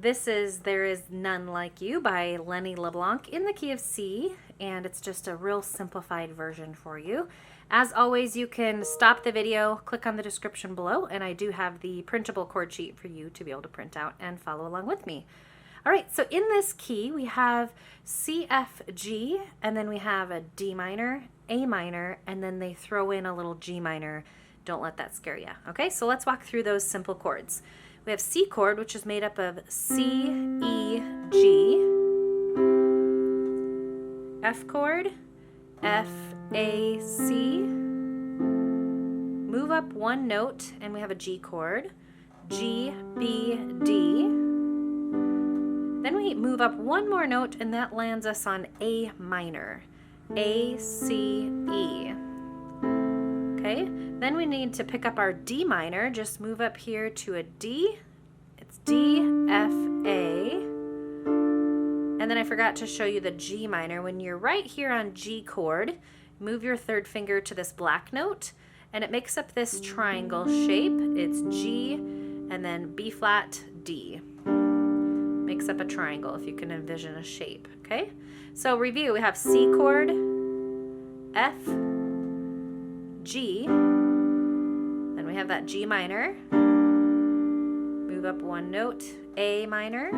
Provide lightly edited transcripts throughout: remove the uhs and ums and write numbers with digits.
This is There Is None Like You by Lenny LeBlanc in the key of C, and it's just a real simplified version for you. As always, you can stop the video, click on the description below, and I do have the printable chord sheet for you to be able to print out and follow along with me. All right, so in this key, we have C, F, G, and then we have a D minor, A minor, and then they throw in a little G minor. Don't let that scare you. Okay, so let's walk through those simple chords. We have C chord, which is made up of C, E, G. F chord, F, A, C. Move up one note, and we have a G chord. G, B, D. Then we move up one more note, and that lands us on A minor. A, C, E. Okay, then we need to pick up our D minor. Just move up here to a D. It's D, F, A. And then I forgot to show you the G minor. When you're right here on G chord, move your third finger to this black note, and it makes up this triangle shape. It's G, and then B flat, D. Makes up a triangle if you can envision a shape, okay? So review, we have C chord, F, G, then we have that G minor, move up one note, A minor,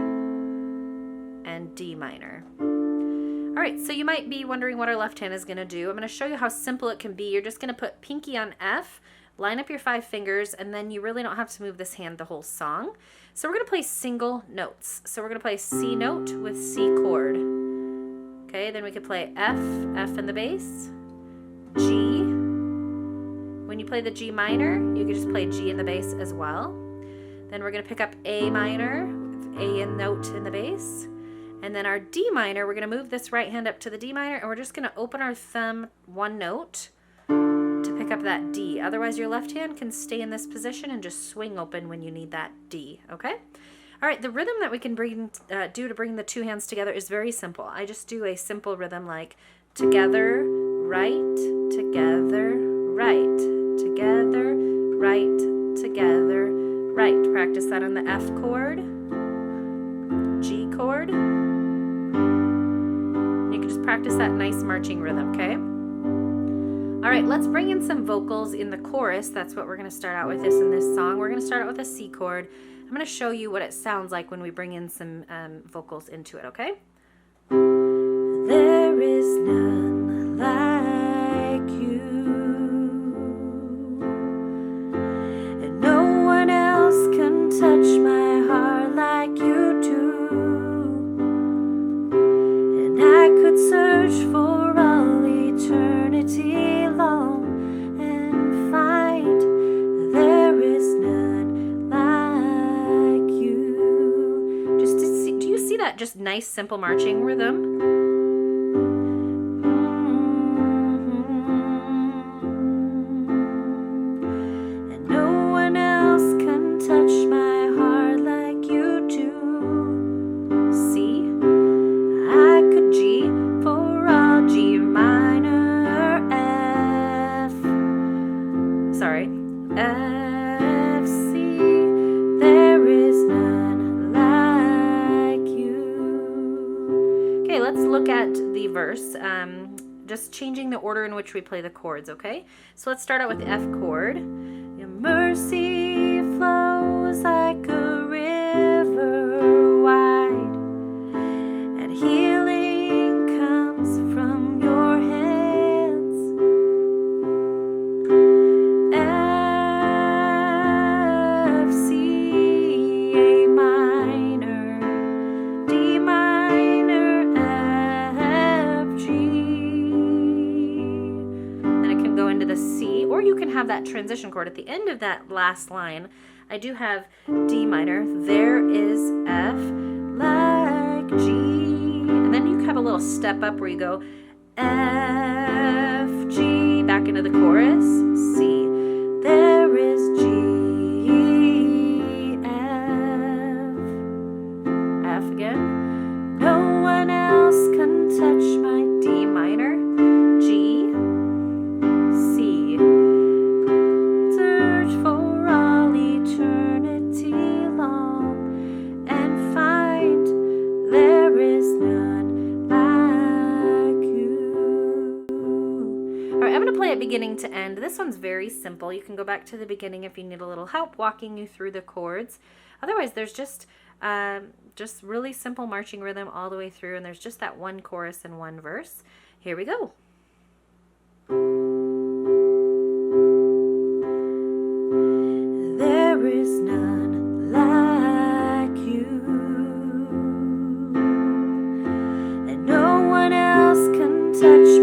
and D minor. All right, so you might be wondering what our left hand is gonna do. I'm gonna show you how simple it can be. You're just gonna put pinky on F, line up your 5 fingers, and then you really don't have to move this hand the whole song. So we're gonna play single notes. So we're gonna play C note with C chord. Okay, then we could play F, F in the bass, G. When you play the G minor, you can just play G in the bass as well. Then we're gonna pick up A minor, with A in note in the bass. And then our D minor, we're gonna move this right hand up to the D minor, and we're just gonna open our thumb one note to pick up that D. Otherwise, your left hand can stay in this position and just swing open when you need that D, okay? All right, the rhythm that we can do to bring the two hands together is very simple. I just do a simple rhythm like together, right, together, right, together, right, together, right. Practice that on the F chord, G chord. You can just practice that nice marching rhythm, okay? All right, let's bring in some vocals in the chorus. That's what we're gonna start out with in this song. We're gonna start out with a C chord. I'm gonna show you what it sounds like when we bring in some vocals into it, okay? There is none like you, and no one else can touch my heart like you do, and I could search for all eternity long and find there is none like you. Just to see, do you see that just nice simple marching rhythm? And no one else can touch my heart like you do. See, I could G for all G minor, F, sorry, F, C, there is none like you. Okay, let's look at the verse, just changing the order in which we play the chords, okay? So let's start out with the F chord. Your mercy flows like a river wide, and healing comes from your hands. F, C, A minor, D minor, F, G. Then it can go into the C, or you can have that transition chord at the end of that last line. I do have D minor, there is F, like G, and then you have a little step up where you go F, G, back into the chorus, C, there is G, F, F again, no one else can touch my D minor, G, C, search for all eternity long and find beginning to end. This one's very simple. You can go back to the beginning if you need a little help walking you through the chords. Otherwise, there's just really simple marching rhythm all the way through, and there's just that one chorus and one verse. Here we go. There is none like you, and no one else can touch